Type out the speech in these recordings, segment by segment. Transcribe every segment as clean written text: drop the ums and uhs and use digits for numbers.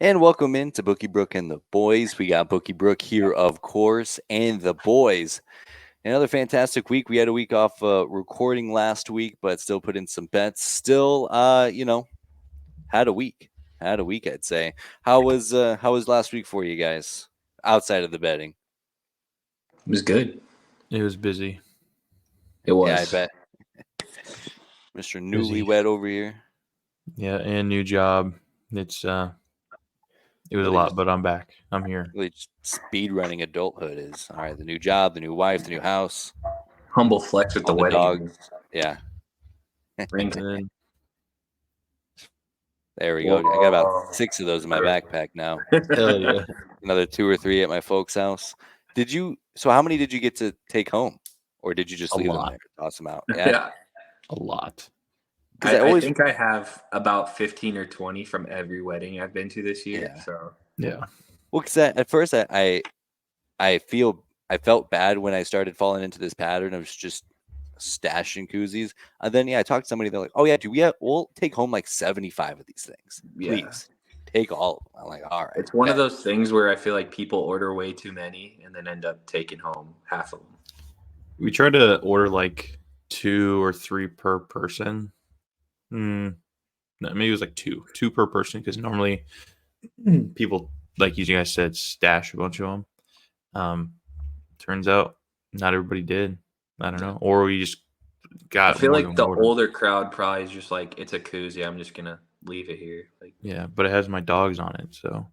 And welcome in to Bookie, Brooke, and the boys. We got Bookie, Brooke here, of course, and the boys. Another fantastic week. We had a week off recording last week, but still put in some bets. Still, had a week. Had a week, I'd say. How was last week for you guys outside of the betting? It was good. It was busy. It was. Yeah, I bet. Mr. Newlywed over here. Yeah, and new job. It was a lot, but I'm back. I'm here. Really speed running adulthood is all right. The new job, the new wife, the new house. Humble flex with the wedding. Dogs. Yeah. Ring. There we go. I got about 6 of those in my backpack now. Hell yeah. Another 2 or 3 at my folks' house. So how many did you get to take home? Or did you just leave them there? Toss them out? Yeah. A lot. I think I have about 15 or 20 from every wedding I've been to this year. Yeah. So yeah. Well, because at first I felt bad when I started falling into this pattern of just stashing koozies. And then I talked to somebody. They're like, "Oh yeah, we'll take home like 75 of these things. Please take all of them." I'm like, "All right." It's one of those things where I feel like people order way too many and then end up taking home half of them. We try to order like 2 or 3 per person. No, maybe it was like two per person, because normally people, like you guys said, stash a bunch of them. Turns out not everybody did. I don't know, or we just got. I feel like the older crowd probably is just like, it's a koozie, I'm just gonna leave it here. Yeah, but it has my dogs on it, so.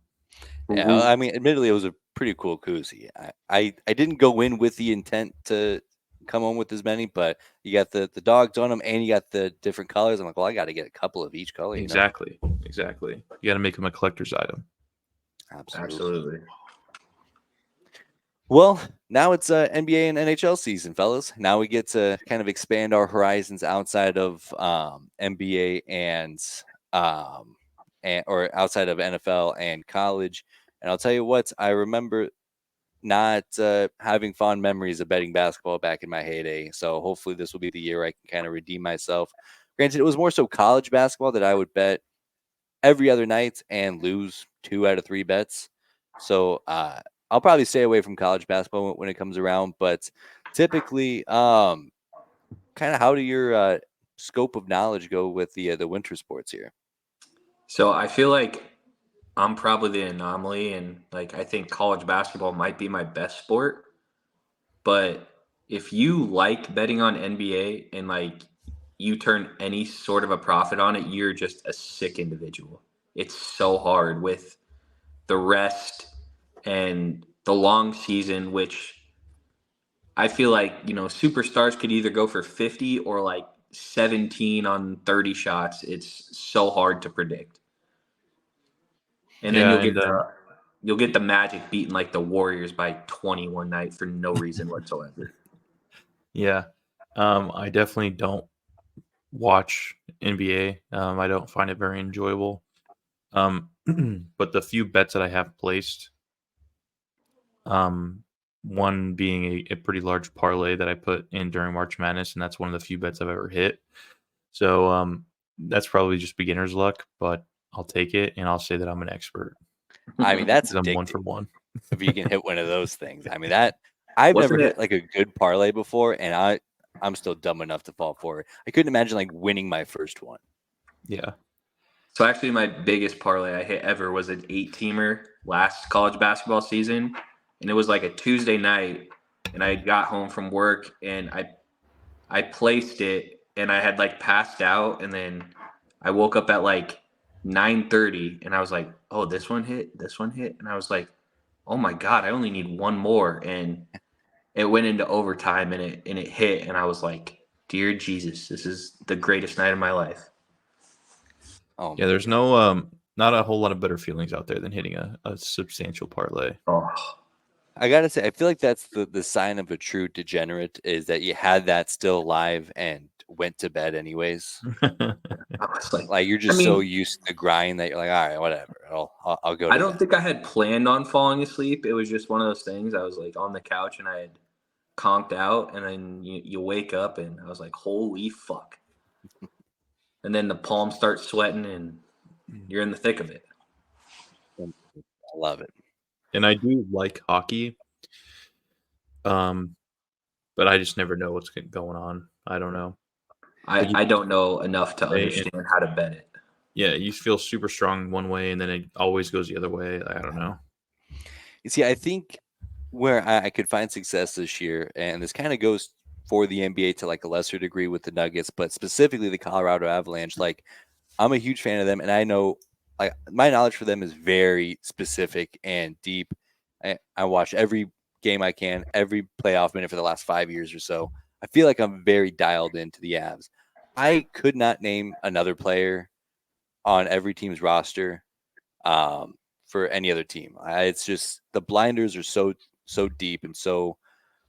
Yeah, I mean, admittedly, it was a pretty cool koozie. I didn't go in with the intent to come home with as many, but you got the dogs on them and you got the different colors. I'm like, well, I got to get a couple of each color. Exactly. You got to make them a collector's item. Absolutely. Well, now it's NBA and NHL season, fellas. Now we get to kind of expand our horizons outside of NBA or outside of NFL and college. And I'll tell you what, I remember not having fond memories of betting basketball back in my heyday. So hopefully this will be the year I can kind of redeem myself. Granted, it was more so college basketball that I would bet every other night and lose 2 out of 3 bets. So I'll probably stay away from college basketball when it comes around. But typically, kind of how do your scope of knowledge go with the winter sports here? So I feel like I'm probably the anomaly, and I think college basketball might be my best sport. But if you like betting on NBA and you turn any sort of a profit on it, you're just a sick individual. It's so hard with the rest and the long season, which I feel like, superstars could either go for 50 or 17 on 30 shots. It's so hard to predict. And then you'll get the Magic beating the Warriors by 20 one night for no reason whatsoever. Yeah. I definitely don't watch NBA. I don't find it very enjoyable. But the few bets that I have placed, one being a pretty large parlay that I put in during March Madness, and that's one of the few bets I've ever hit. So that's probably just beginner's luck, but I'll take it, and I'll say that I'm an expert. I mean, that's I'm 1 for 1. If you can hit one of those things. I mean, I've never hit a good parlay before, and I'm still dumb enough to fall for it. I couldn't imagine winning my first one. Yeah. So actually my biggest parlay I hit ever was an 8-teamer last college basketball season. And it was a Tuesday night, and I got home from work and I placed it, and I had passed out, and then I woke up at 9:30 and I was like, oh, this one hit. And I was like, oh my God, I only need one more. And it went into overtime and it hit. And I was like, dear Jesus, this is the greatest night of my life. Oh, yeah, there's no not a whole lot of better feelings out there than hitting a substantial parlay. Oh, I gotta say, I feel like that's the sign of a true degenerate, is that you had that still live and went to bed anyways. You're just so used to the grind that you're like, all right, whatever, I'll go. I don't think I had planned on falling asleep. It was just one of those things. I was on the couch and I had conked out, and then you wake up and I was like, holy fuck. And then the palms start sweating and you're in the thick of it. I love it. And I do like hockey. But I just never know what's going on. I don't know. Like I don't know enough to and understand how to bet it. yeah, you feel super strong one way, and then it always goes the other way. I don't know. You see, I think where I could find success this year, and this kind of goes for the NBA to like a lesser degree with the Nuggets, but specifically the Colorado Avalanche. Like, I'm a huge fan of them, and I know like my knowledge for them is very specific and deep. I watch every game I can, every playoff minute for the last 5 years or so. I feel like I'm very dialed into the Avs. I could not name another player on every team's roster um, for any other team. It's just the blinders are so deep and so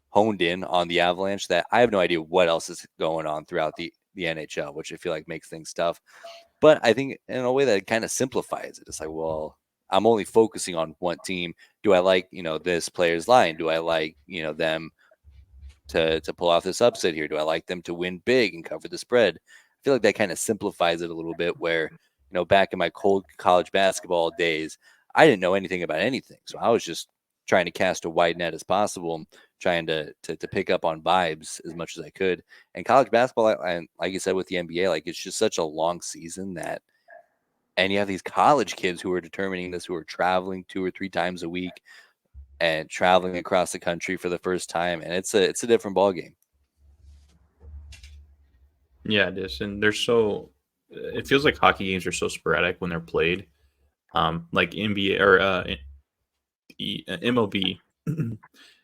honed in on the Avalanche that I have no idea what else is going on throughout the NHL, which I feel like makes things tough. But I think in a way that it kind of simplifies it. It's like, well, I'm only focusing on one team. Do I like, this player's line? Do I like, them to pull off this upset here? Do I like them to win big and cover the spread? I feel like that kind of simplifies it a little bit where, back in my cold college basketball days, I didn't know anything about anything. So I was just trying to cast a wide net as possible, trying to pick up on vibes as much as I could. And college basketball, and like you said with the NBA, like it's just such a long season and you have these college kids who are determining this, who are traveling 2 or 3 times a week and traveling across the country for the first time, and it's a different ball game. Yeah, it is, and they're so. It feels like hockey games are so sporadic when they're played. Like NBA or MLB.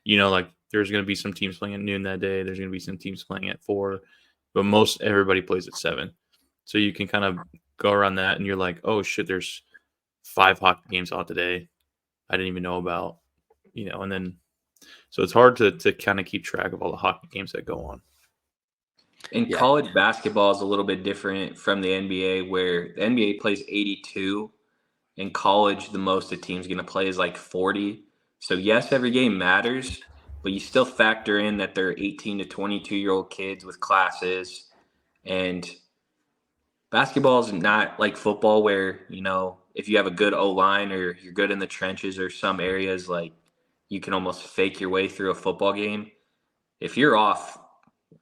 Like there's going to be some teams playing at noon that day. There's going to be some teams playing at 4, but most everybody plays at 7. So you can kind of go around that, and you're like, oh shit, there's 5 hockey games out today. I didn't even know about, and then so it's hard to kind of keep track of all the hockey games that go on. And Yeah. college basketball is a little bit different from the NBA, where the NBA plays 82. In college, the most a team's going to play is like 40. So, yes, every game matters, but you still factor in that they're 18 to 22-year-old kids with classes. And basketball is not like football where, if you have a good O-line or you're good in the trenches or some areas, like you can almost fake your way through a football game. If you're off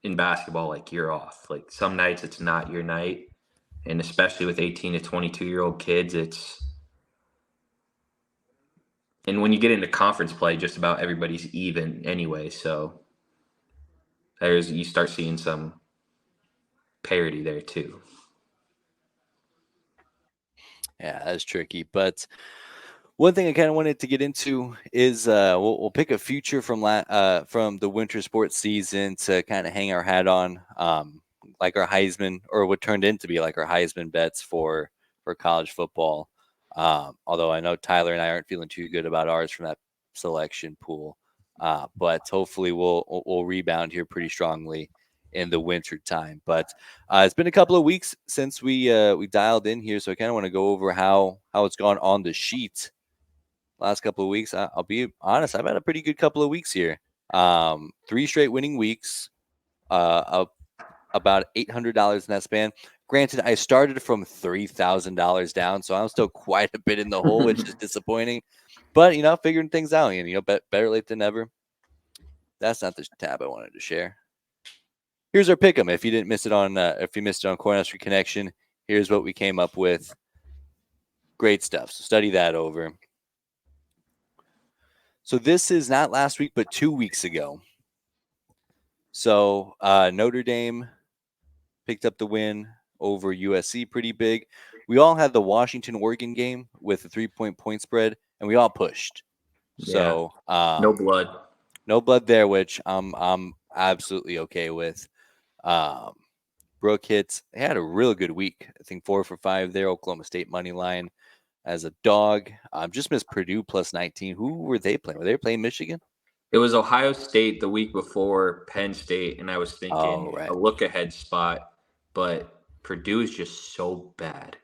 in basketball, like you're off. Like some nights it's not your night. And especially with 18 to 22-year-old kids, and when you get into conference play, just about everybody's even anyway. So you start seeing some parity there too. Yeah, that's tricky. But one thing I kind of wanted to get into is we'll pick a future from the winter sports season to kind of hang our hat on, like our Heisman, or what turned into be like our Heisman bets for college football. Although I know Tyler and I aren't feeling too good about ours from that selection pool, but hopefully we'll rebound here pretty strongly in the winter time. But it's been a couple of weeks since we dialed in here, so I kind of want to go over how it's gone on the sheet last couple of weeks. I'll be honest, I've had a pretty good couple of weeks here. 3 straight winning weeks, up about $800 in that span. Granted, I started from $3,000 down, so I'm still quite a bit in the hole, which is disappointing. But figuring things out, and better late than never. That's not the tab I wanted to share. Here's our pick'em. If you didn't miss it on, if you missed it on Cornhusker Connection, here's what we came up with. Great stuff. So study that over. So this is not last week, but 2 weeks ago. So Notre Dame picked up the win over USC pretty big. We all had the Washington-Oregon game with a 3-point spread, and we all pushed. So no blood. No blood there, which I'm absolutely okay with. Brooke had a real good week. I think 4 for 5 there. Oklahoma State money line as a dog. Just missed Purdue plus 19. Who were they playing? Were they playing Michigan? It was Ohio State the week before Penn State, and I was thinking right. a look-ahead spot, but Purdue is just so bad.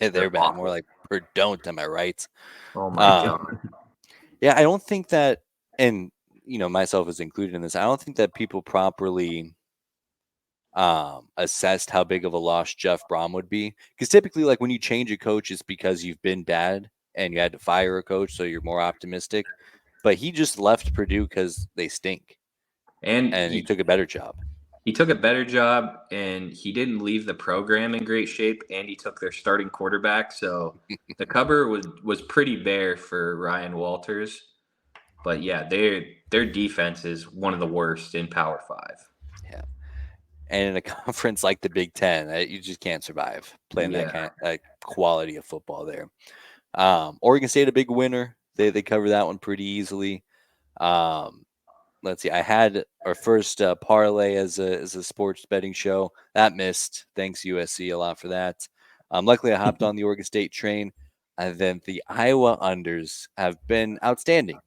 They're bad. awful. More like Purdue, am I right? Oh, my God. Yeah, I don't think that, and, myself is included in this, I don't think that people properly assessed how big of a loss Jeff Brom would be. Because typically, like, when you change a coach, it's because you've been bad and you had to fire a coach, so you're more optimistic. But he just left Purdue because they stink, And and he took a better job. he took a better job, and he didn't leave the program in great shape, and he took their starting quarterback. So the cupboard was pretty bare for Ryan Walters. But yeah, their defense is one of the worst in Power 5. Yeah. And in a conference like the Big Ten, you just can't survive playing that kind of quality of football there. Oregon State, a big winner. They cover that one pretty easily. Let's see. I had our first parlay as a sports betting show. That missed. Thanks, USC, a lot for that. Luckily, I hopped on the Oregon State train. And then the Iowa unders have been outstanding.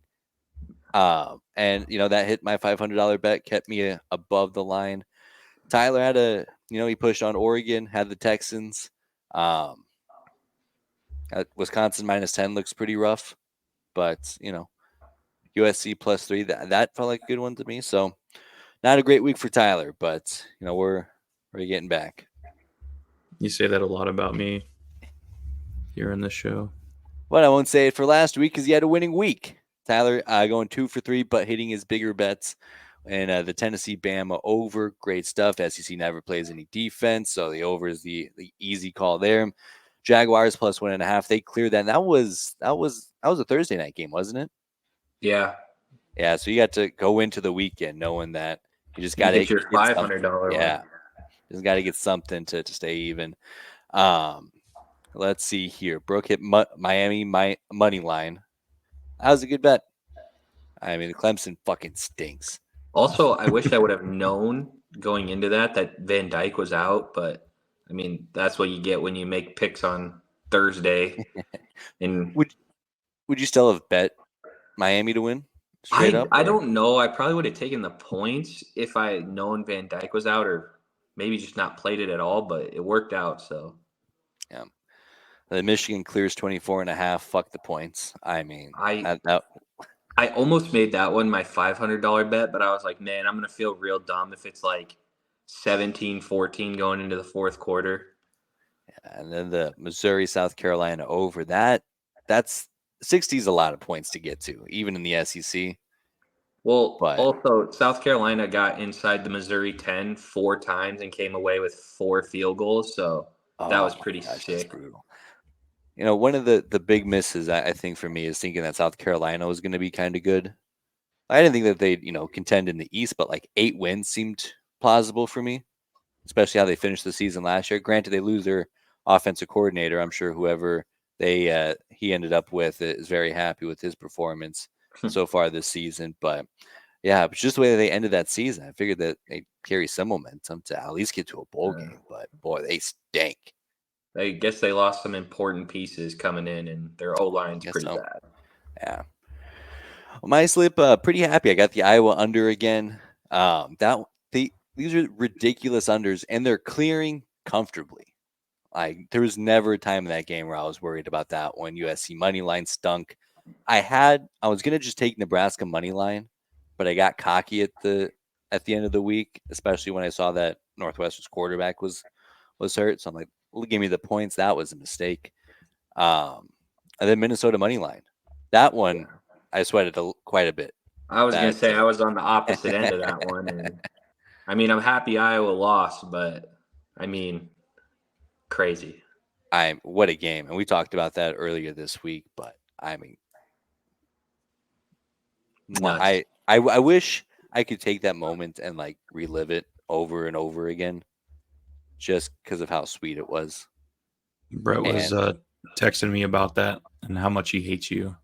And, that hit my $500 bet, kept me above the line. Tyler had he pushed on Oregon, had the Texans. Wisconsin -10 looks pretty rough, but USC +3 that felt like a good one to me. So not a great week for Tyler, but we're getting back. You say that a lot about me here in the show, but I won't say it for last week because he had a winning week. Tyler going 2 for 3, but hitting his bigger bets. And the Tennessee Bama over, great stuff. SEC never plays any defense, so the over is the easy call there. Jaguars +1.5. They cleared that. And that was a Thursday night game, wasn't it? Yeah. Yeah. So you got to go into the weekend knowing that you just got to get your $500. Yeah, just got to get something to stay even. Let's see here. Brooke hit Miami money line. That was a good bet. I mean, Clemson fucking stinks. Also, I wish I would have known going into that Van Dyke was out, but I mean, that's what you get when you make picks on Thursday. And would you still have bet Miami to win straight up? I don't know. I probably would have taken the points if I had known Van Dyke was out, or maybe just not played it at all, but it worked out. So yeah. The Michigan clears 24.5. Fuck the points. I mean, I almost made that one my $500 bet, but I was like, man, I'm going to feel real dumb if it's like 17-14 going into the fourth quarter. Yeah, and then the Missouri, South Carolina over. That's 60 is a lot of points to get to, even in the SEC. Well, also, South Carolina got inside the Missouri 10 4 times and came away with 4 field goals, so that was pretty sick. Brutal. One of the big misses, I think, for me is thinking that South Carolina was going to be kind of good. I didn't think that they'd, contend in the East, but like 8 wins seemed plausible for me, especially how they finished the season last year. Granted, they lose their offensive coordinator. I'm sure whoever he ended up with is very happy with his performance so far this season. But yeah, it's just the way that they ended that season. I figured that they'd carry some momentum to at least get to a bowl game. But boy, they stink. I guess they lost some important pieces coming in, and their O-line's pretty bad. Yeah. Well, my slip, pretty happy. I got the Iowa under again. These are ridiculous unders, and they're clearing comfortably. Like there was never a time in that game where I was worried about that when USC money line stunk. I was gonna just take Nebraska money line, but I got cocky at the end of the week, especially when I saw that Northwestern's quarterback was hurt. So I'm like, well, give me the points. That was a mistake. And then Minnesota money line. That one I sweated quite a bit. I was going to say I was on the opposite end of that one. And I mean, I'm happy Iowa lost, but I mean, crazy. What a game. And we talked about that earlier this week, but I mean, nuts. I wish I could take that moment and like relive it over and over again just because of how sweet it was. Brett was texting me about that and how much he hates you.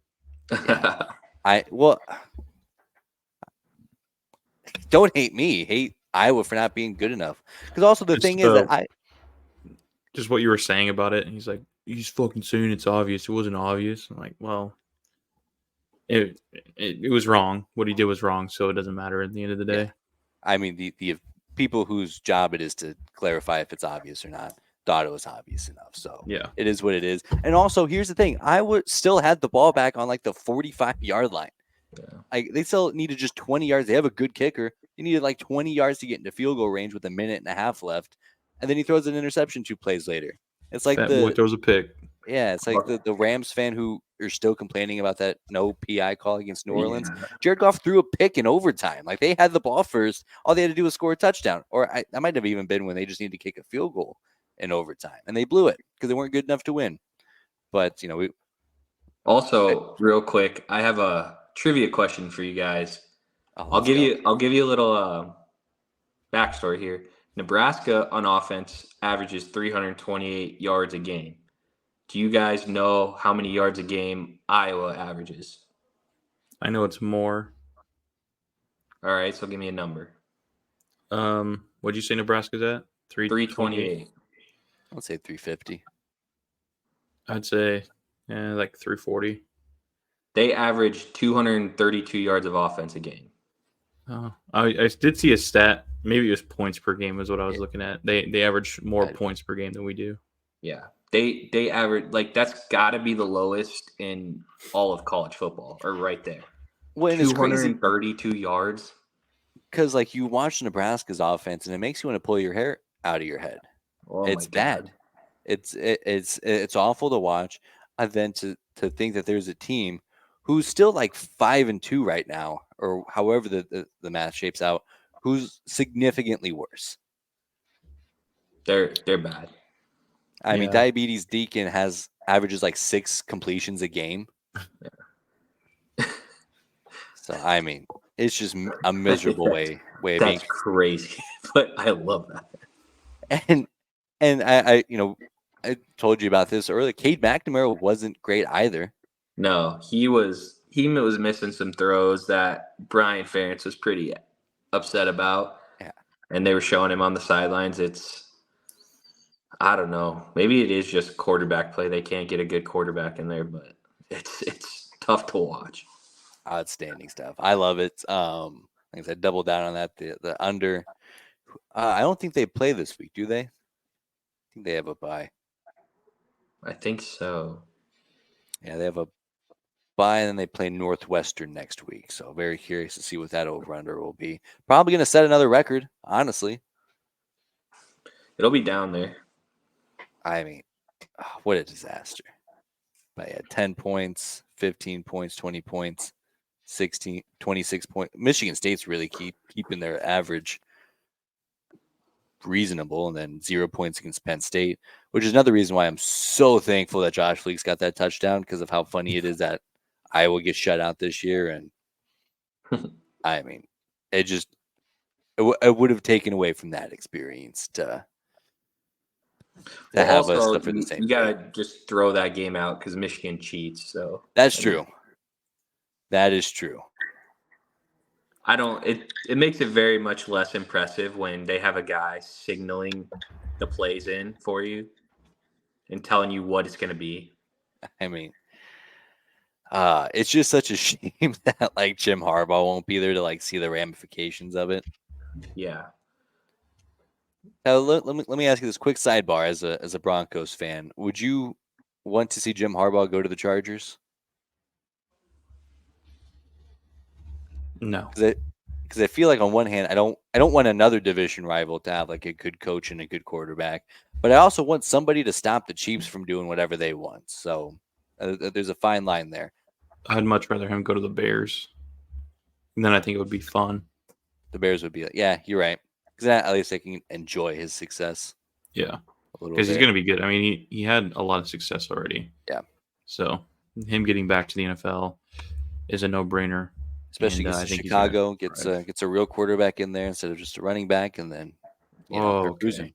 Yeah. Don't hate me. Hate Iowa for not being good enough. Because also the thing is that just what you were saying about it. And he's like, he's fucking saying it's obvious. It wasn't obvious. I'm like, well, it was wrong. What he did was wrong. So it doesn't matter at the end of the day. Yeah. I mean, the people whose job it is to clarify if it's obvious or not thought it was obvious enough. So yeah, it is what it is. And also, here's the thing: Iowa still had the ball back on like the 45-yard line. Yeah. Like they still needed just 20 yards. They have a good kicker. They needed like 20 yards to get into field goal range with a minute and a half left, and then he throws an interception 2 plays later. It's like boy throws a pick. Yeah, it's like the Rams fan who are still complaining about that no PI call against New Orleans. Yeah. Jared Goff threw a pick in overtime. Like they had the ball first. All they had to do was score a touchdown. Or I might have even been when they just needed to kick a field goal in overtime. And they blew it because they weren't good enough to win. But, Also, real quick, I have a trivia question for you guys. let's go. I'll give you a little backstory here. Nebraska on offense averages 328 yards a game. Do you guys know how many yards a game Iowa averages? I know it's more. All right, so give me a number. What'd you say Nebraska's at? 328. Let's say 350. I'd say like 340. They average 232 yards of offense a game. Oh, I did see a stat. Maybe it was points per game is what I was looking at. They average more points per game than we do. Yeah. They average, like, that's got to be the lowest in all of college football, or right there. Well, and it's crazy 232 yards. because, like, you watch Nebraska's offense and it makes you want to pull your hair out of your head. Oh, It's my bad. God. It's awful to watch. And then to think that there's a team who's still like 5-2 right now, or however the math shapes out, who's significantly worse. They're bad. I mean, Diabetes Deacon averages like 6 completions a game. Yeah. So I mean, it's just a miserable way of being. That's crazy, but I love that. And I I told you about this earlier. Cade McNamara wasn't great either. No, he was missing some throws that Brian Ferentz was pretty upset about. Yeah. And they were showing him on the sidelines. I don't know. Maybe it is just quarterback play. They can't get a good quarterback in there, but it's tough to watch. Outstanding stuff. I love it. Like I said, double down on that. The under. I don't think they play this week, do they? I think they have a bye. I think so. Yeah, they have a bye, and then they play Northwestern next week. So very curious to see what that over-under will be. Probably going to set another record, honestly. It'll be down there. I mean, what a disaster. But yeah, 10 points, 15 points, 20 points, 16, 26 points. Michigan State's really keeping their average reasonable, and then 0 points against Penn State, which is another reason why I'm so thankful that Josh Fleeks got that touchdown, because of how funny it is that Iowa gets shut out this year. And I mean, it would have taken away from that experience to have us suffer the same. You gotta just throw that game out because Michigan cheats. So that's true. That is true. It makes it very much less impressive when they have a guy signaling the plays in for you and telling you what it's going to be. I mean, it's just such a shame that like Jim Harbaugh won't be there to like see the ramifications of it. Yeah. Now, let me ask you this quick sidebar as a Broncos fan. Would you want to see Jim Harbaugh go to the Chargers? No, because I feel like on one hand, I don't want another division rival to have like a good coach and a good quarterback, but I also want somebody to stop the Chiefs from doing whatever they want. So there's a fine line there. I'd much rather him go to the Bears. And then I think it would be fun. The Bears would be like, yeah, you're right, because at least they can enjoy his success. Yeah, because he's going to be good. I mean, he had a lot of success already. Yeah. So him getting back to the NFL is a no-brainer. Especially against Chicago, gets a real quarterback in there instead of just a running back, and then they're cruising.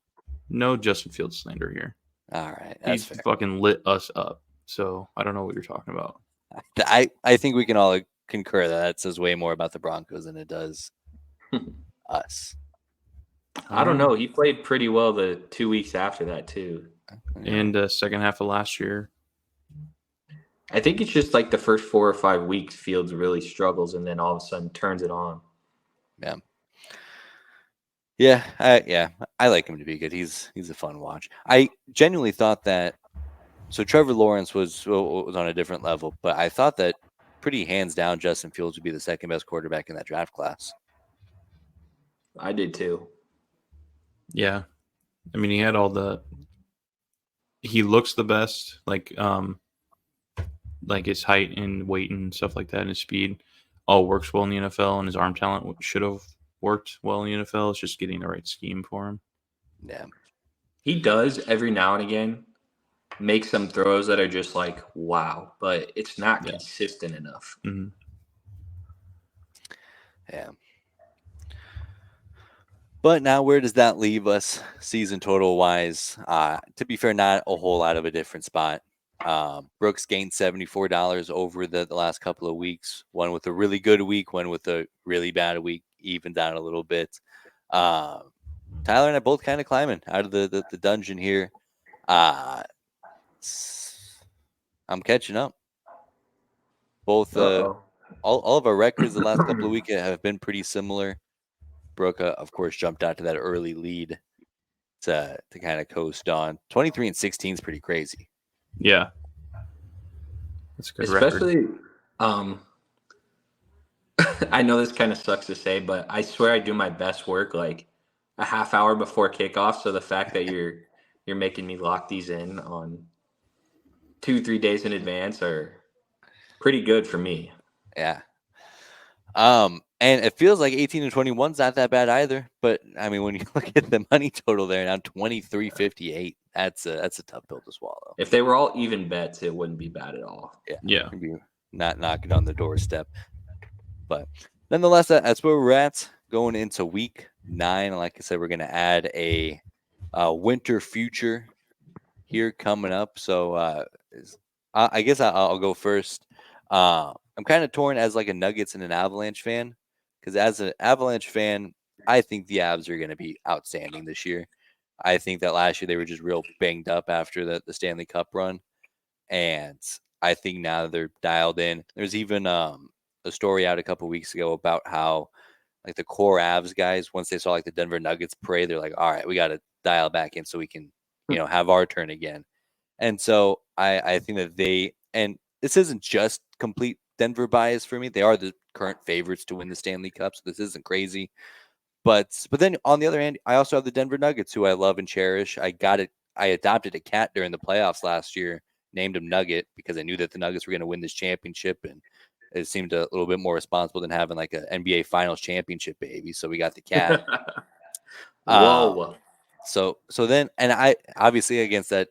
No Justin Fields slander here. All right, that's fair. Fucking lit us up. So I don't know what you're talking about. I think we can all concur that says way more about the Broncos than it does us. I don't know. He played pretty well the 2 weeks after that too, and the second half of last year. I think it's just like the first 4 or 5 weeks, Fields really struggles, and then all of a sudden turns it on. Yeah. I like him to be good. He's a fun watch. I genuinely thought that. So Trevor Lawrence was on a different level, but I thought that pretty hands down Justin Fields would be the second best quarterback in that draft class. I did too. Yeah, I mean he had all the he looks the best, like his height and weight and stuff like that, and his speed all works well in the NFL, and his arm talent should have worked well in the NFL. It's just getting the right scheme for him. Yeah. He does every now and again make some throws that are just like, wow, but it's not consistent enough. Mm-hmm. Yeah. But now where does that leave us season total wise? To be fair, not a whole lot of a different spot. Brooks gained $74 over the last couple of weeks. One with a really good week, one with a really bad week, evened out a little bit. Tyler and I both kind of climbing out of the dungeon here. I'm catching up. Both all of our records the last couple of weeks have been pretty similar. Brooke, of course, jumped out to that early lead to kind of coast on. 23 and 16 is pretty crazy. Yeah. That's a good Especially, record. I know this kind of sucks to say, but I swear I do my best work like a half hour before kickoff. So the fact that you're making me lock these in on 2-3 days in advance are pretty good for me. Yeah. And it feels like 18 and 21 is not that bad either. But I mean, when you look at the money total there now, 23.58, that's a tough pill to swallow. If they were all even bets, it wouldn't be bad at all. Yeah. Maybe not knocking on the doorstep. But nonetheless, that's where we're at going into week 9. Like I said, we're going to add a winter future here coming up. So I guess I'll go first. I'm kind of torn as like a Nuggets and an Avalanche fan, because as an Avalanche fan, I think the Avs are going to be outstanding this year. I think that last year they were just real banged up after the Stanley Cup run, and I think now they're dialed in. There's even a story out a couple weeks ago about how like the core Avs guys, once they saw like the Denver Nuggets parade, they're like, all right, we got to dial back in so we can have our turn again. And so I think that and this isn't just complete Denver bias for me. They are the current favorites to win the Stanley Cup, so this isn't crazy. But then on the other hand, I also have the Denver Nuggets, who I love and cherish. I adopted a cat during the playoffs last year, named him Nugget, because I knew that the Nuggets were going to win this championship, and it seemed a little bit more responsible than having like an NBA Finals championship baby. So we got the cat. Whoa. So then, and I obviously against that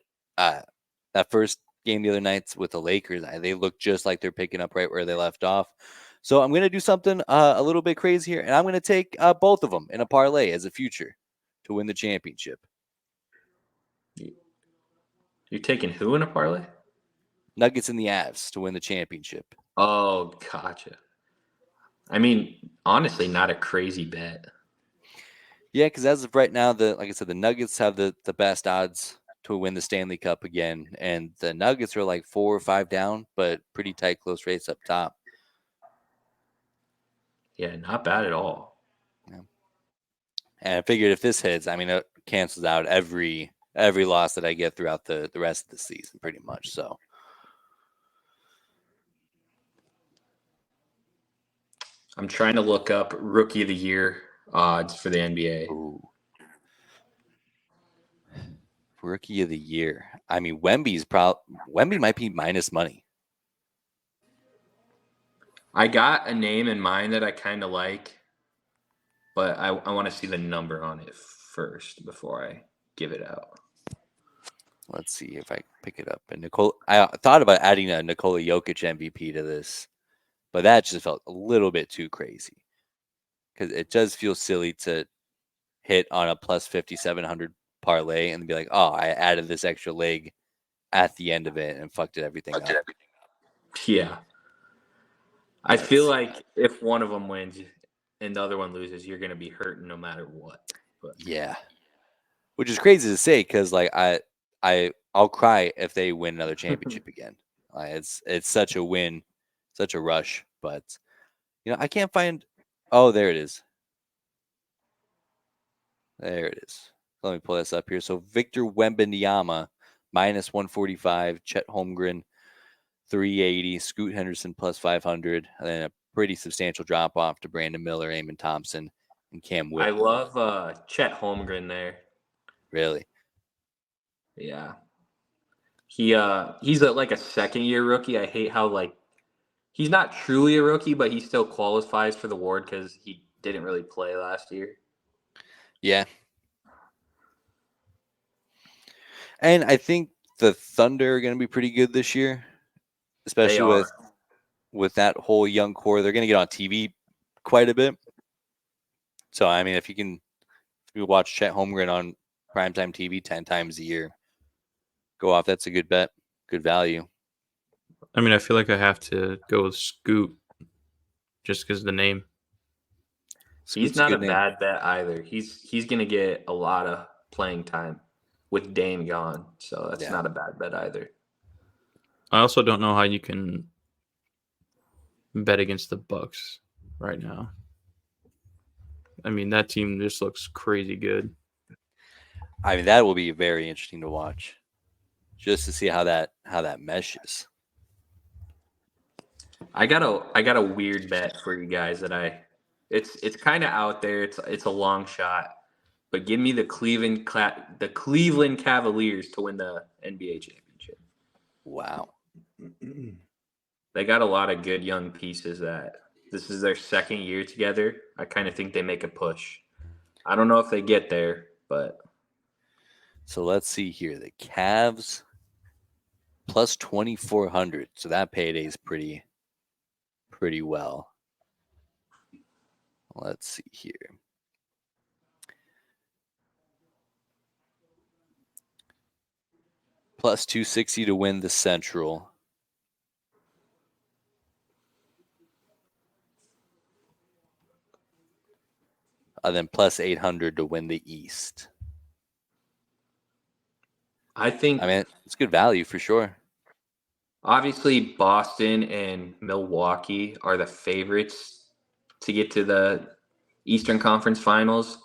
first game the other night with the Lakers, they look just like they're picking up right where they left off. So I'm going to do something a little bit crazy here, and I'm going to take both of them in a parlay as a future to win the championship. You're taking who in a parlay? Nuggets and the Avs to win the championship. Oh, gotcha. I mean, honestly, not a crazy bet. Yeah, because as of right now, like I said, the Nuggets have the best odds to win the Stanley Cup again, and the Nuggets are like 4 or 5 down, but pretty tight, close race up top. Yeah, not bad at all. Yeah. And I figured if this hits, I mean, it cancels out every loss that I get throughout the rest of the season, pretty much. So. I'm trying to look up Rookie of the Year odds for the NBA. Ooh. Rookie of the Year. I mean, Wemby might be minus money. I got a name in mind that I kind of like, but I want to see the number on it first before I give it out. Let's see if I can pick it up. And I thought about adding a Nikola Jokic MVP to this, but that just felt a little bit too crazy, because it does feel silly to hit on a plus 5,700 parlay and be like, oh, I added this extra leg at the end of it and fucked everything up. Yeah. I feel like if one of them wins and the other one loses, you're going to be hurting no matter what. But. Yeah. Which is crazy to say, because like I'll cry if they win another championship again. It's such a win, such a rush. But I can't find. Oh, there it is. There it is. Let me pull this up here. So Victor Wembanyama minus 145, Chet Holmgren 380, Scoot Henderson plus 500, and then a pretty substantial drop off to Brandon Miller, Eamon Thompson, and Cam Whitmore. I love Chet Holmgren there. Really? Yeah. He's like a second-year rookie. I hate how like he's not truly a rookie, but he still qualifies for the award because he didn't really play last year. Yeah. And I think the Thunder are going to be pretty good this year, They especially are. with that whole young core. They're going to get on TV quite a bit. So, I mean, if you watch Chet Holmgren on primetime TV 10 times a year, go off. That's a good bet, good value. I mean, I feel like I have to go with Scoot just because of the name. He's Scoot's a not a good name. bad bet either. He's going to get a lot of playing time with Dame gone, so that's Yeah. not a bad bet either. I also don't know how you can bet against the Bucks right now. I mean, that team just looks crazy good. I mean, that will be very interesting to watch, just to see how that meshes. I got a weird bet for you guys that it's kind of out there. It's a long shot, but give me the Cleveland Cavaliers to win the NBA championship. Wow. They got a lot of good young pieces that this is their second year together. I kind of think they make a push. I don't know if they get there, but So let's see here. The Cavs plus 2,400. So that payday is pretty well. Let's see here. Plus 260 to win the Central. And then plus 800 to win the East. I think I mean, it's good value for sure. obviously Boston and Milwaukee are the favorites to get to the Eastern Conference Finals.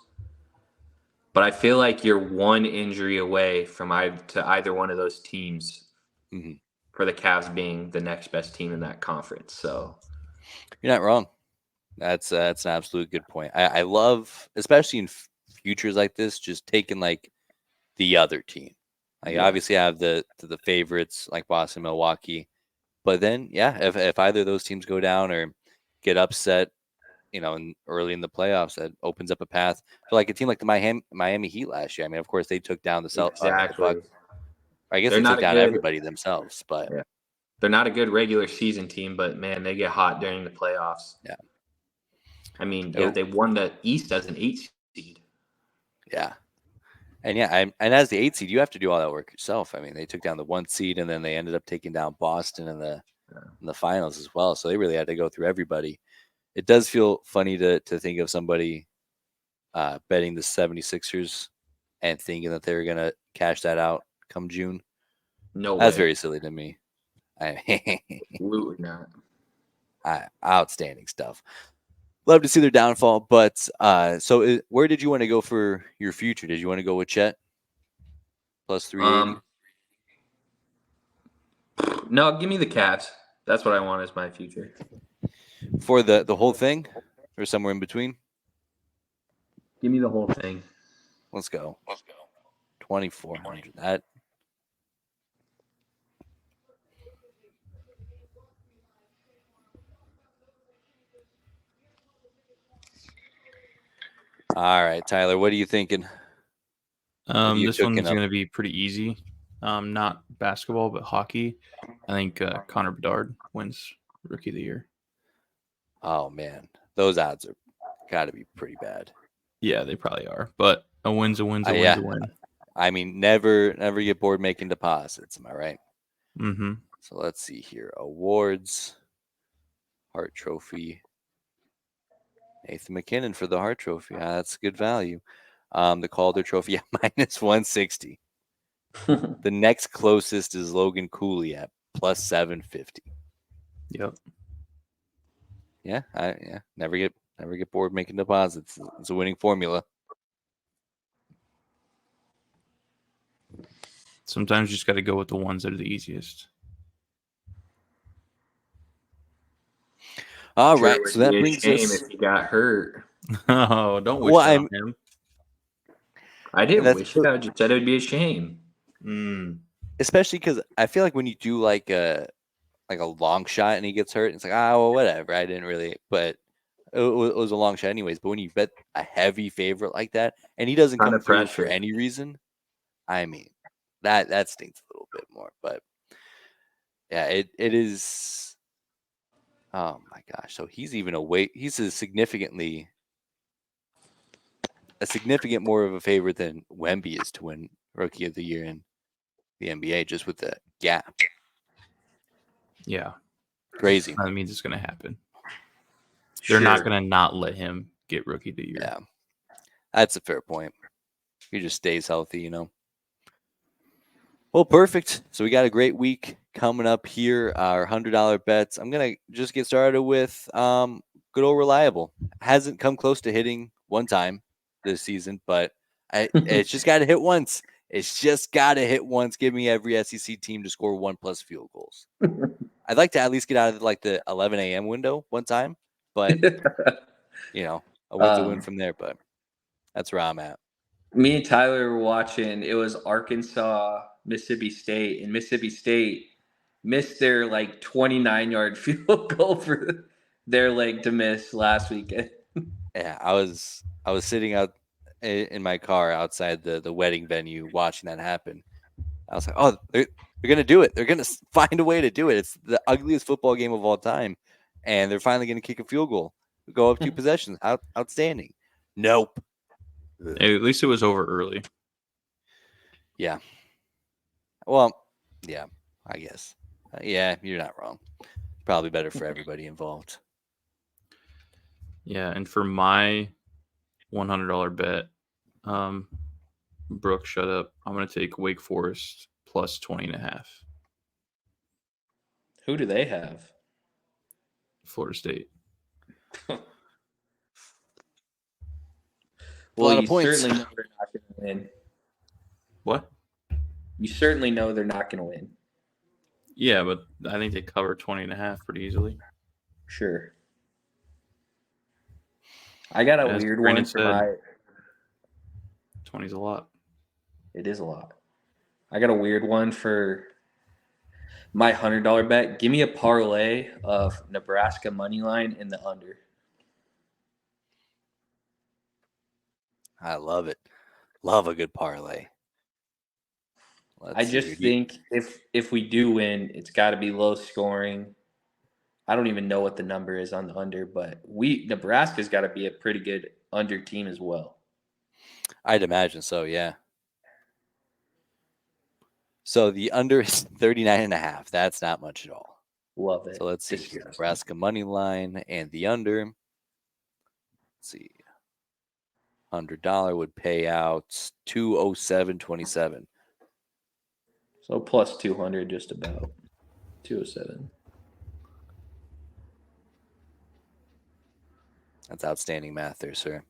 But I feel like you're one injury away from either one of those teams for the Cavs being the next best team in that conference. So you're not wrong. That's an absolute good point. I love, especially in futures like this, just taking like the other team. Like obviously I have the favorites like Boston, Milwaukee, but then if either of those teams go down or get upset, early in the playoffs, that opens up a path for like a team like the Miami Heat last year. I mean, of course they took down the Bucks. I guess They're they took not a down good everybody themselves, but they're not a good regular season team, but man, they get hot during the playoffs. Yeah. I mean, they won the East as an 8 seed. Yeah. And and as the 8 seed, you have to do all that work yourself. I mean, they took down the 1 seed and then they ended up taking down Boston in the finals as well. So they really had to go through everybody. It does feel funny to think of somebody betting the 76ers and thinking that they're going to cash that out come June. No That's way. very silly to me. Absolutely not. Outstanding stuff. Love to see their downfall, but so where did you want to go for your future? Did you want to go with Chet plus 380? No, give me the Cavs. That's what I want as my future. For the whole thing or somewhere in between? Give me the whole thing. Let's go. 2,400. That. All right, Tyler, what are you thinking? This one's going to be pretty easy. Not basketball, but hockey. I think Connor Bedard wins Rookie of the Year. Oh, man. Those odds are got to be pretty bad. Yeah, they probably are. But a win's a win's a win's a win. I mean, never get bored making deposits. Am I right? Mm-hmm. So let's see here. Awards. Hart Trophy. Nathan McKinnon for the Hart Trophy. That's good value. The Calder Trophy minus 160. The next closest is Logan Cooley at plus 750. Yep. Yeah, never get bored making deposits. It's a winning formula. Sometimes you just got to go with the ones that are the easiest. All right, so that brings us. If he got hurt. Oh, don't wish that on him. I didn't wish it. I just said it would be a shame. especially because I feel like when you do like a long shot and he gets hurt, it's like, well, whatever. I didn't really, but it was a long shot anyways. But when you bet a heavy favorite like that and he doesn't Ton come of through for pressure. any reason, I mean, that stings a little bit more. But yeah, it is. Oh my gosh! So he's even he's a significant more of a favorite than Wemby is to win Rookie of the Year in the NBA, just with the gap. Yeah. Crazy. That means it's going to happen. They're not going to not let him get Rookie of the Year. Yeah, that's a fair point. He just stays healthy, you know. Well, perfect. So we got a great week coming up here. Our $100 bets. I'm gonna just get started with good old reliable. Hasn't come close to hitting one time this season, but it's just got to hit once. It's just got to hit once. Give me every SEC team to score 1+ field goals. I'd like to at least get out of like the 11 a.m. window one time, but you know, a win's a win from there. But that's where I'm at. Me and Tyler were watching. It was Arkansas, Mississippi State, and Mississippi State missed their like 29-yard field goal for their leg to miss last weekend. Yeah, I was sitting out in my car outside the wedding venue watching that happen. I was like, oh, they're gonna do it. They're gonna find a way to do it. It's the ugliest football game of all time, and they're finally gonna kick a field goal, go up 2 possessions. Outstanding. Nope. At least it was over early. Yeah. Well, yeah, I guess. Yeah, you're not wrong. Probably better for everybody involved. Yeah, and for my $100 bet, Brooke, shut up. I'm going to take Wake Forest plus 20.5. Who do they have? Florida State. Well, lot of you points. certainly know they're not going to win. What? You certainly know they're not going to win. Yeah, but I think they cover 20.5 pretty easily. Sure. I got a As weird Brandon one for said, my. 20's a lot. It is a lot. I got a weird one for my $100 bet. Give me a parlay of Nebraska money line in the under. I love it. Love a good parlay. I just think if we do win, it's got to be low scoring. I don't even know what the number is on the under, but Nebraska's got to be a pretty good under team as well. I'd imagine so, yeah. So the under is 39.5. That's not much at all. Love it. So let's see here. Nebraska money line and the under. Let's see. $100 would pay out 207.27. So plus 200, just about 207. That's outstanding math there, sir.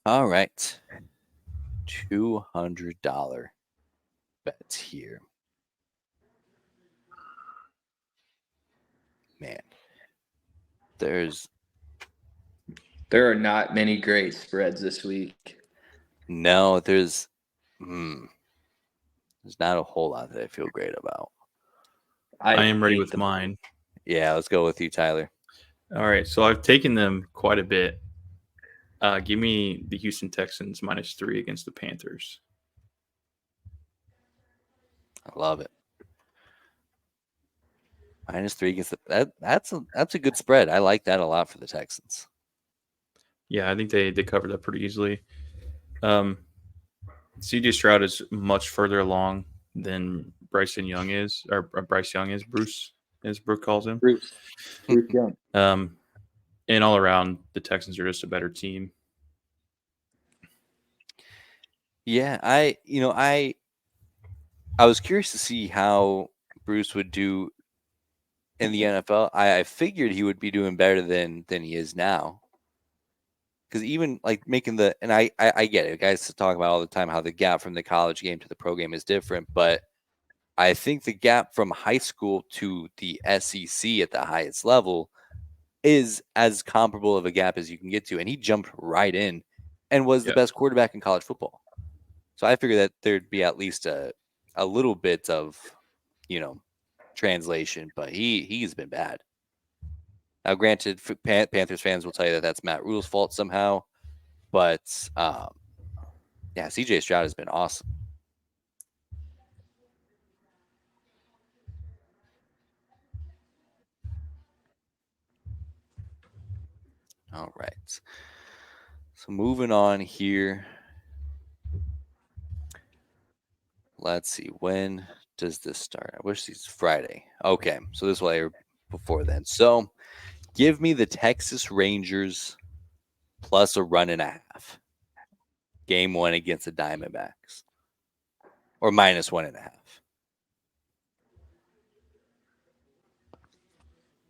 All right. $200 bets here. Man. There are not many great spreads this week. No, there's not a whole lot that I feel great about. I am ready with mine. Yeah, let's go with you, Tyler. All right, so I've taken them quite a bit. Give me the Houston Texans -3 against the Panthers. I love it. -3 against that's a good spread. I like that a lot for the Texans. Yeah, I think they covered that pretty easily. CJ Stroud is much further along than Bryce Young is. Bruce, as Brooke calls him. Bruce Young. And all around, the Texans are just a better team. Yeah, I was curious to see how Bruce would do in the NFL. I figured he would be doing better than he is now. Because even like making and I get it. Guys talk about all the time how the gap from the college game to the pro game is different. But I think the gap from high school to the SEC at the highest level is as comparable of a gap as you can get to. And he jumped right in and was the best quarterback in college football. So I figured that there'd be at least a little bit of, translation, but he's been bad. Now, granted, Panthers fans will tell you that that's Matt Rule's fault somehow, but yeah, CJ Stroud has been awesome. All right. So moving on here. Let's see. When does this start? I wish it's Friday. Okay. So this will air before then. So give me the Texas Rangers plus a run and a half. Game 1 against the Diamondbacks. Or minus 1.5.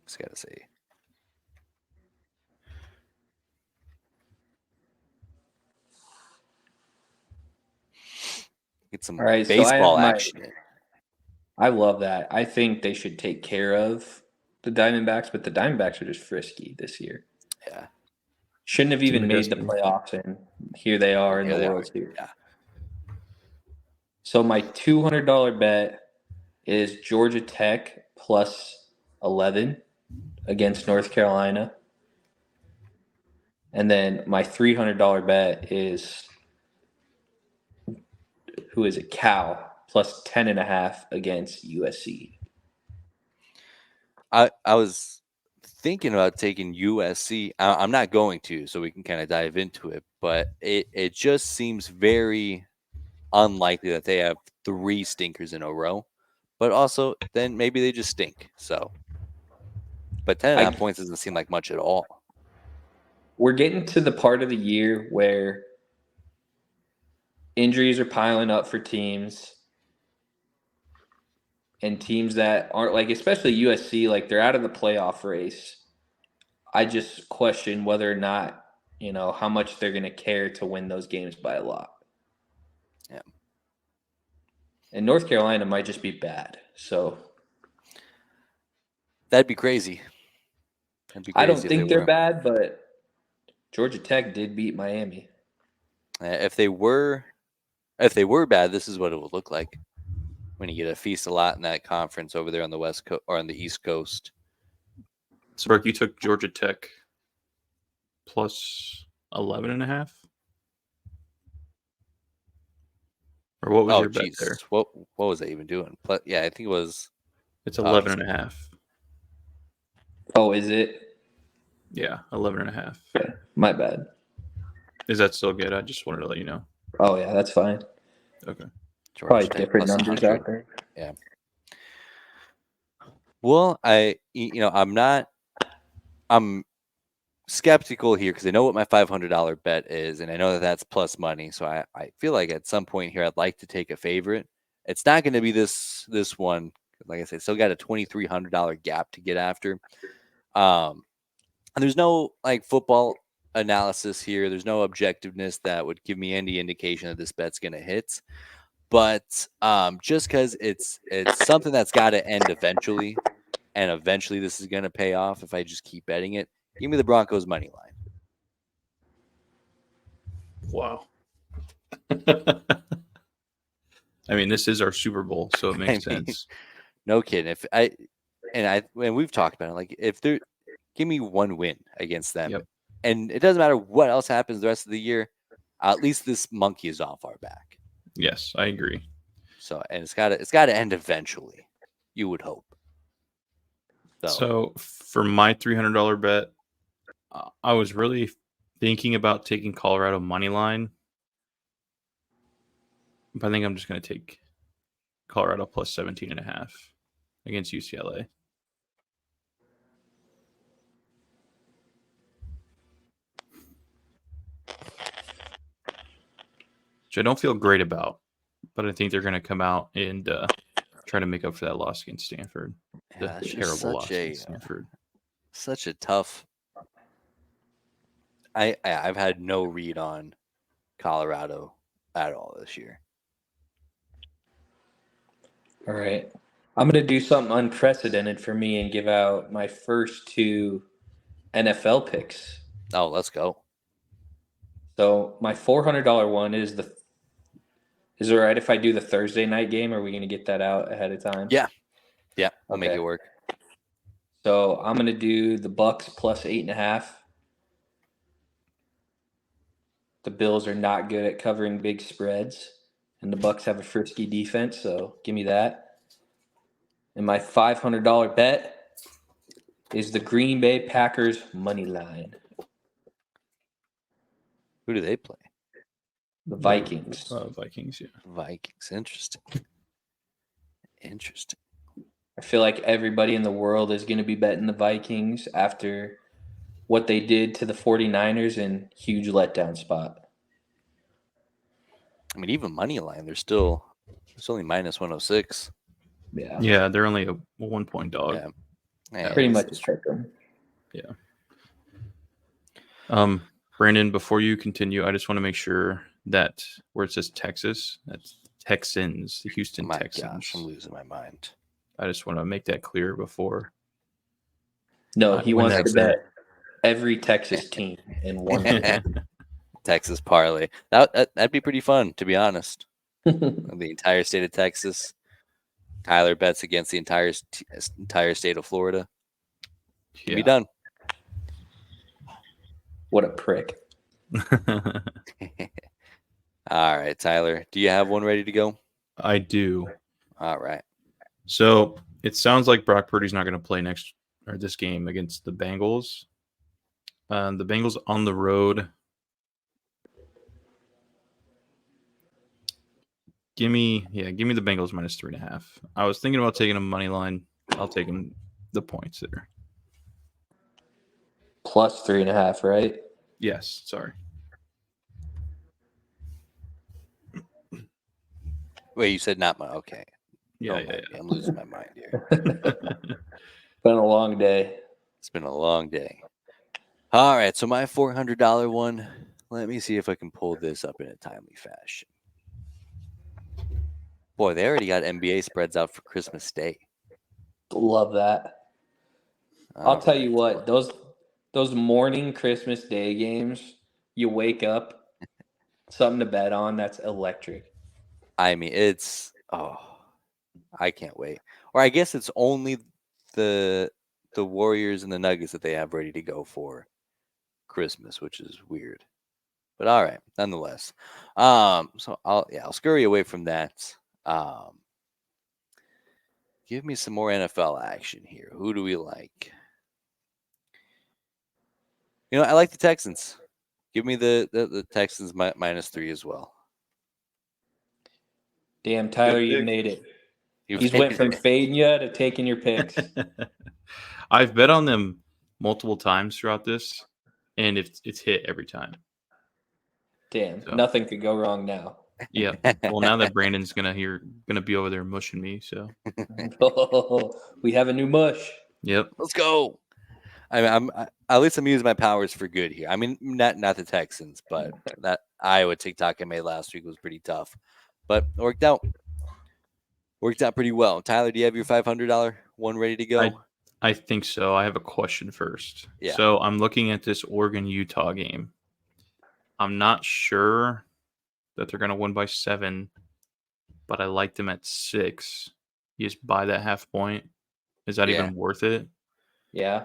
Just got to see. Get some All right, baseball action in. I love that. I think they should take care of the Diamondbacks, but the Diamondbacks are just frisky this year. Yeah. Shouldn't have even made the playoffs, and here they are in the World Series. Yeah. So my $200 bet is Georgia Tech plus 11 against North Carolina. And then my $300 bet is, who is it? Cal plus 10.5 against USC. I was thinking about taking USC. I'm not going to, so we can kind of dive into it, but it just seems very unlikely that they have 3 stinkers in a row. But also, then maybe they just stink. So, but 10.5 points doesn't seem like much at all. We're getting to the part of the year where injuries are piling up for teams, and teams that aren't, like, especially USC, like, they're out of the playoff race. I just question whether or not, how much they're going to care to win those games by a lot. Yeah. And North Carolina might just be bad. So that'd be crazy. I don't think they're bad, but Georgia Tech did beat Miami. If they were bad, this is what it would look like when you get a feast a lot in that conference over there on the West Coast or on the East Coast. So, Brooke, you took Georgia Tech plus 11.5? Or what was your bet there? What was I even doing? Yeah, I think it was. It's 11.5. Oh, is it? Yeah, 11.5. Okay, my bad. Is that still good? I just wanted to let you know. Oh yeah, that's fine. Okay. Probably different numbers out there. Yeah. Well, I'm skeptical here because I know what my $500 bet is, and I know that that's plus money. So I feel like at some point here, I'd like to take a favorite. It's not going to be this one. Like I said, still got a $2,300 gap to get after. And there's no like football analysis here. There's no objectiveness that would give me any indication that this bet's going to hit. But just because it's something that's got to end eventually, and eventually this is going to pay off if I just keep betting it. Give me the Broncos money line. Wow. I mean, this is our Super Bowl, so it makes sense. No kidding. And we've talked about it. Like, give me one win against them, and it doesn't matter what else happens the rest of the year. At least this monkey is off our back. Yes, I agree. So, and it's got to end eventually. You would hope. So for my $300 bet, I was really thinking about taking Colorado money line, but I think I'm just going to take Colorado plus 17.5 against UCLA. Which I don't feel great about, but I think they're going to come out and try to make up for that loss against Stanford. Yeah, the terrible loss against Stanford. Such a tough. I've had no read on Colorado at all this year. All right. I'm going to do something unprecedented for me and give out my first 2 NFL picks. Oh, let's go. So my $400 one is Is it all right if I do the Thursday night game? Are we going to get that out ahead of time? Yeah. Yeah, we'll make Okay. it work. So I'm going to do the Bucks plus 8.5. The Bills are not good at covering big spreads, and the Bucks have a frisky defense, so give me that. And my $500 bet is the Green Bay Packers money line. Who do they play? The Vikings. Vikings, yeah. Vikings. Interesting. Interesting. I feel like everybody in the world is going to be betting the Vikings after what they did to the 49ers in huge letdown spot. I mean, even money line, it's only minus 106. Yeah. Yeah, they're only a 1-point dog. Yeah. Yeah, Pretty this much is a pick 'em. Yeah. Brandon, before you continue, I just want to make sure that where it says Texas, that's Texans, the Houston my Texans. gosh, I'm losing my mind. I just want to make that clear before. No, he when wants to that's bet every Texas team in one pick. Texas parlay. That'd be pretty fun, to be honest. The entire state of Texas. Tyler bets against the entire state of Florida. Can be done. What a prick. All right, Tyler. Do you have one ready to go? I do. All right. So it sounds like Brock Purdy's not going to play this game against the Bengals. The Bengals on the road. Give me the Bengals minus 3.5. I was thinking about taking a money line. I'll take the points there. Plus 3.5, right? Yes, sorry. Wait, you said not my okay. Yeah. I'm losing my mind here. Been a long day. It's been a long day. All right, so my $400 one. Let me see if I can pull this up in a timely fashion. Boy, they already got NBA spreads out for Christmas Day. Love that. I'll tell you what, those morning Christmas Day games, you wake up, something to bet on, that's electric. I mean, I can't wait. Or I guess it's only the Warriors and the Nuggets that they have ready to go for Christmas, which is weird. But all right, nonetheless. So I'll scurry away from that. Give me some more NFL action here. Who do we like? I like the Texans. Give me the Texans minus 3 as well. Damn, Tyler, you made it. You He's made went from it. fading you to taking your picks. I've bet on them multiple times throughout this, and it's hit every time. Damn, So. Nothing could go wrong now. Yeah. Well, now that Brandon's gonna be over there mushing me, so We have a new mush. Yep. Let's go. I'm at least I'm using my powers for good here. I mean, not the Texans, but that Iowa TikTok I made last week was pretty tough, but it worked out. Worked out pretty well. Tyler, do you have your $500 one ready to go? I think so. I have a question first. Yeah. So I'm looking at this Oregon-Utah game. I'm not sure that they're going to win by 7, but I like them at 6. You just buy that half point. Is that even worth it? Yeah.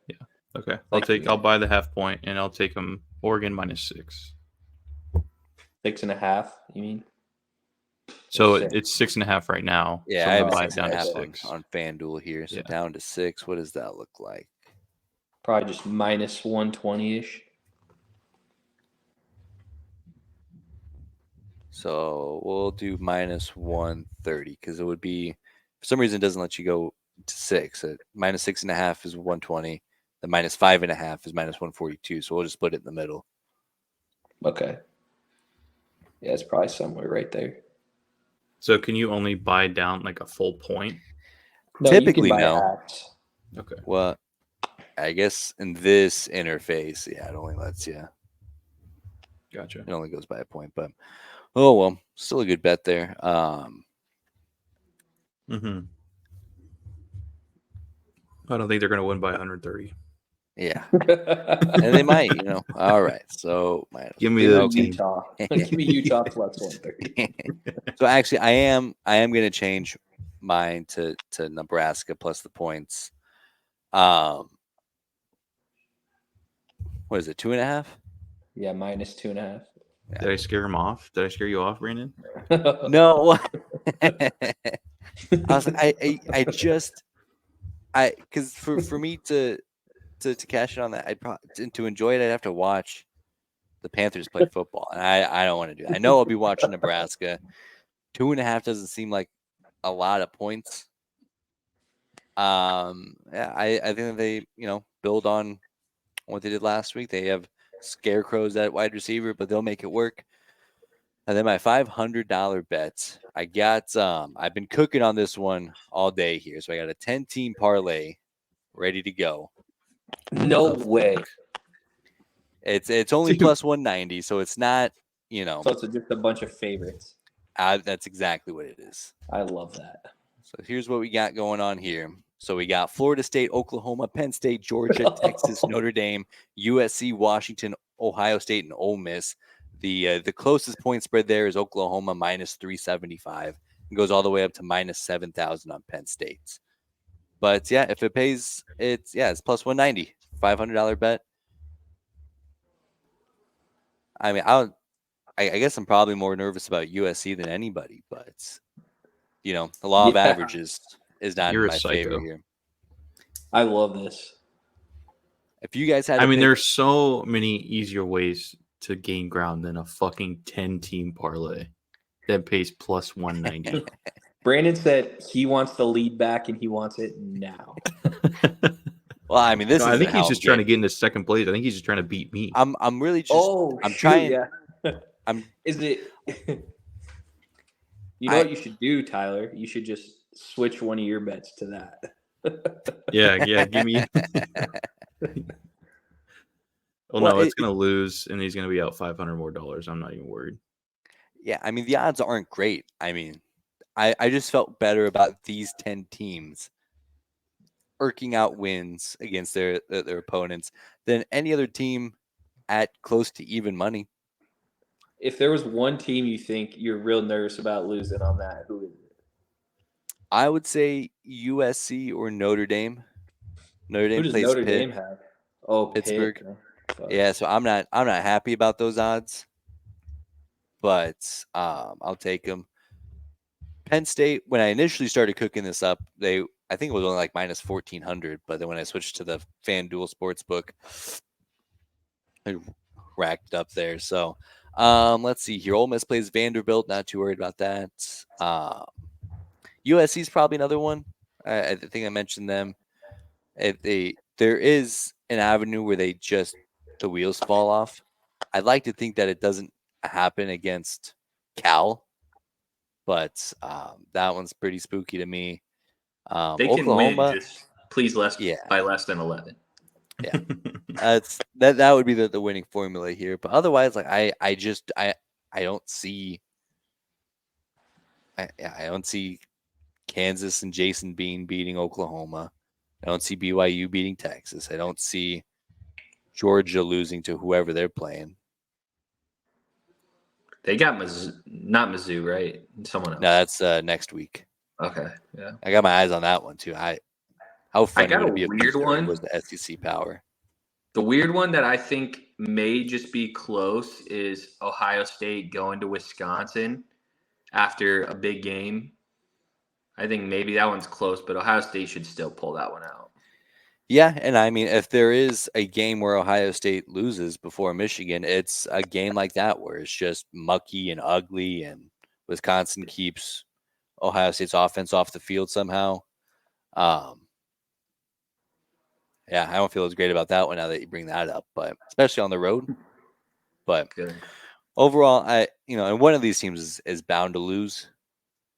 Yeah. Okay. I'll buy the half point, and I'll take them Oregon minus 6. 6.5, you mean? So it's 6.5 right now. Yeah, so I have buy it down to 6 on FanDuel here. So down to 6. What does that look like? Probably just minus 120-ish. So we'll do minus 130 because it would be, for some reason, it doesn't let you go to 6. Minus 6.5 is 120. The minus 5.5 is minus 142. So we'll just split it in the middle. Okay. Yeah, it's probably somewhere right there. So can you only buy down like a full point? No, Typically, you can buy no. hats. Okay. Well, I guess in this interface, yeah, it only lets you. Gotcha. It only goes by a point, but oh well, still a good bet there. I don't think they're going to win by 130. Yeah, and they might, All right, so Give me Give the me team. Utah. Give me Utah plus 130. So actually, I am going to change mine to Nebraska plus the points. What is it? 2.5? Yeah, minus 2.5. Did I scare him off? Did I scare you off, Brandon? No. I was like, because for me to cash in on that, I'd probably to enjoy it, I'd have to watch the Panthers play football, and I don't want to do that. I know I'll be watching Nebraska. 2.5 doesn't seem like a lot of points. Yeah, I think that they build on what they did last week. They have scarecrows at wide receiver, but they'll make it work. And then my $500 bets, I got I've been cooking on this one all day here. So I got a 10-team parlay ready to go. No way. It's only Dude. plus 190, so it's not, So it's just a bunch of favorites. That's exactly what it is. I love that. So here's what we got going on here. So we got Florida State, Oklahoma, Penn State, Georgia, Texas, Notre Dame, USC, Washington, Ohio State, and Ole Miss. The closest point spread there is Oklahoma minus 375. It goes all the way up to minus 7,000 on Penn State. But yeah, if it pays, it's plus 190, $500 bet. I mean, I guess I'm probably more nervous about USC than anybody, but the law of averages is not You're in a my psycho. favor here. I love this. If you guys had, I mean, there's so many easier ways to gain ground than a fucking 10-team parlay that pays plus 190. Brandon said he wants the lead back and he wants it now. Well, I mean, I think he's just trying to get into second place. I think he's just trying to beat me. I'm really just. I'm trying. Yeah. I'm. Is it? You know what you should do, Tyler? You should just switch one of your bets to that. Yeah, give me. No, it's gonna lose, and he's gonna be out $500 more. I'm not even worried. Yeah, I mean, the odds aren't great. I mean, I just felt better about these 10 teams irking out wins against their opponents than any other team at close to even money. If there was one team you think you're real nervous about losing on that, who is it? I would say USC or Notre Dame. Notre Dame Who does plays Notre Pitt. Dame have? Oh, Pittsburgh. Pitt. Yeah, so I'm not happy about those odds, but I'll take them. Penn State, when I initially started cooking this up, I think it was only like minus 1,400, but then when I switched to the FanDuel Sportsbook, it racked up there. So let's see here. Ole Miss plays Vanderbilt. Not too worried about that. USC is probably another one. I think I mentioned them. There is an avenue where the wheels fall off. I'd like to think that it doesn't happen against Cal, but that one's pretty spooky to me. They Oklahoma, can win, just please by less than 11. Yeah, that would be the winning formula here. But otherwise, like I don't see. I don't see Kansas and Jason Bean beating Oklahoma. I don't see BYU beating Texas. I don't see Georgia losing to whoever they're playing. They got not Mizzou, right? Someone else. No, that's next week. Okay, yeah. I got my eyes on that one too. How funny would it be if weird one was the SEC power? The weird one that I think may just be close is Ohio State going to Wisconsin after a big game. I think maybe that one's close, but Ohio State should still pull that one out. Yeah, and I mean, if there is a game where Ohio State loses before Michigan, it's a game like that where it's just mucky and ugly, and Wisconsin keeps Ohio State's offense off the field somehow. Yeah, I don't feel as great about that one now that you bring that up, but especially on the road. But overall, and one of these teams is bound to lose.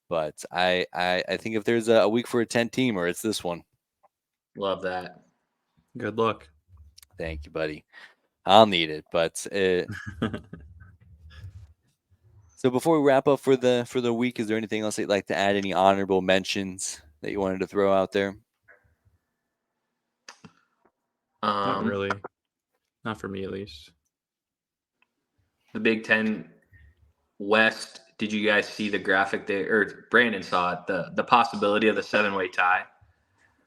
But I think if there's a week for a 10-teamer, it's this one. Love that. Good luck. Thank you, buddy. I'll need it. But so before we wrap up for the week, is there anything else that you'd like to add? Any honorable mentions that you wanted to throw out there? Not really. Not for me, at least. The Big Ten West. Did you guys see the graphic there? Or Brandon saw it. The possibility of the 7-way tie.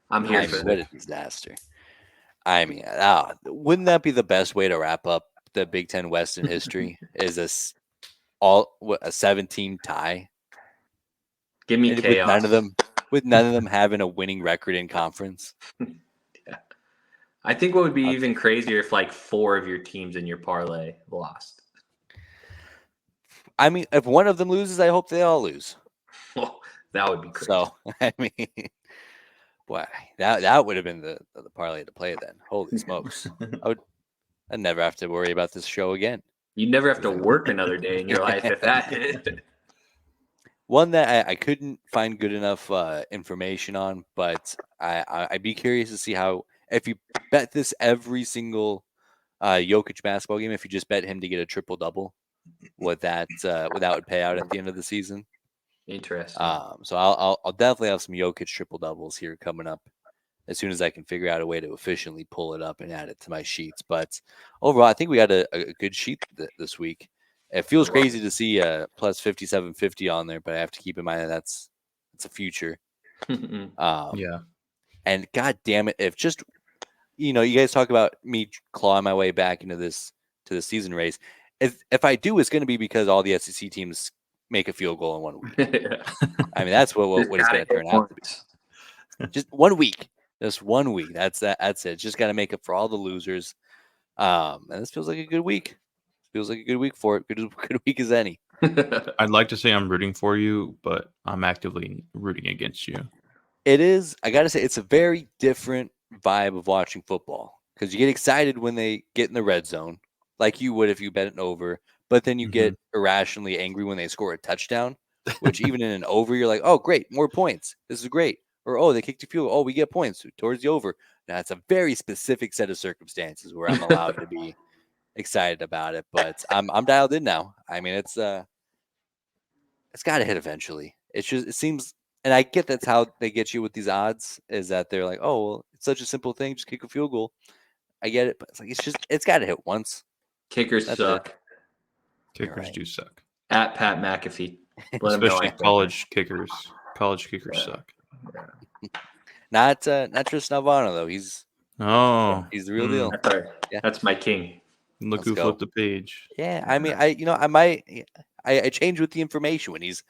I'm here I for mean, what a it. disaster. I mean, wouldn't that be the best way to wrap up the Big Ten West in history? Is a 7-team tie, Give me and chaos. with none of them having a winning record in conference. Yeah. I think what would be even crazier if like 4 of your teams in your parlay lost. I mean, if one of them loses, I hope they all lose. Well, that would be crazy. So I mean, boy, that would have been the parlay to play then. Holy smokes! I'd never have to worry about this show again. You'd never have to work another day in your life if that hit. One that I couldn't find good enough information on, but I'd be curious to see how, if you bet this every single Jokic basketball game, if you just bet him to get a triple double, what that would pay out at the end of the season. Interesting. So I'll definitely have some Jokic triple doubles here coming up as soon as I can figure out a way to efficiently pull it up and add it to my sheets. But overall, I think we got a good sheet this week. It feels crazy to see plus 5750 on there, but I have to keep in mind that that's a future. Yeah. And god damn it, if just you guys talk about me clawing my way back into the season race. If I do, it's going to be because all the SEC teams make a field goal in 1 week. I mean, that's what it's going to turn out to be. Just 1 week. Just 1 week. That's it. Just got to make up for all the losers. And this feels like a good week. Feels like a good week for it. Good week as any. I'd like to say I'm rooting for you, but I'm actively rooting against you. It is. I got to say, it's a very different vibe of watching football because you get excited when they get in the red zone, like you would if you bet it over. But then you get irrationally angry when they score a touchdown, which even in an over, you're like, oh, great, more points. This is great. Or, oh, they kicked a field goal. Oh, we get points towards the over. Now, it's a very specific set of circumstances where I'm allowed to be excited about it. But I'm dialed in now. I mean, it's got to hit eventually. It seems, and I get that's how they get you with these odds, is that they're like, oh, well, it's such a simple thing. Just kick a field goal. I get it. But it's like, it's got to hit once. Kickers That's suck. Kickers do suck. At Pat McAfee. Especially college kickers. College kickers suck. Not Tristan Alvano though. He's the real deal. That's That's my king. Look who flipped the page. Yeah, I mean, I change with the information when he's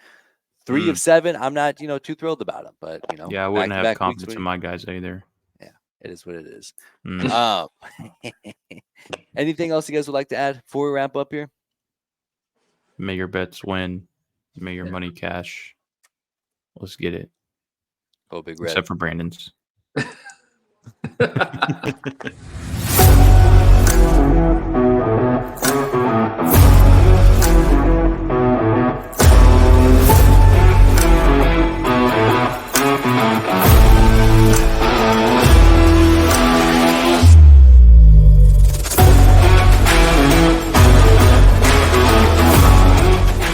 3 of 7. I'm not too thrilled about him, but yeah, I wouldn't have confidence in my guys either. Yeah, it is what it is. Anything else you guys would like to add before we wrap up here? May your bets win. May your money cash. Let's get it. Oh, Big Red. Except for Brandon's.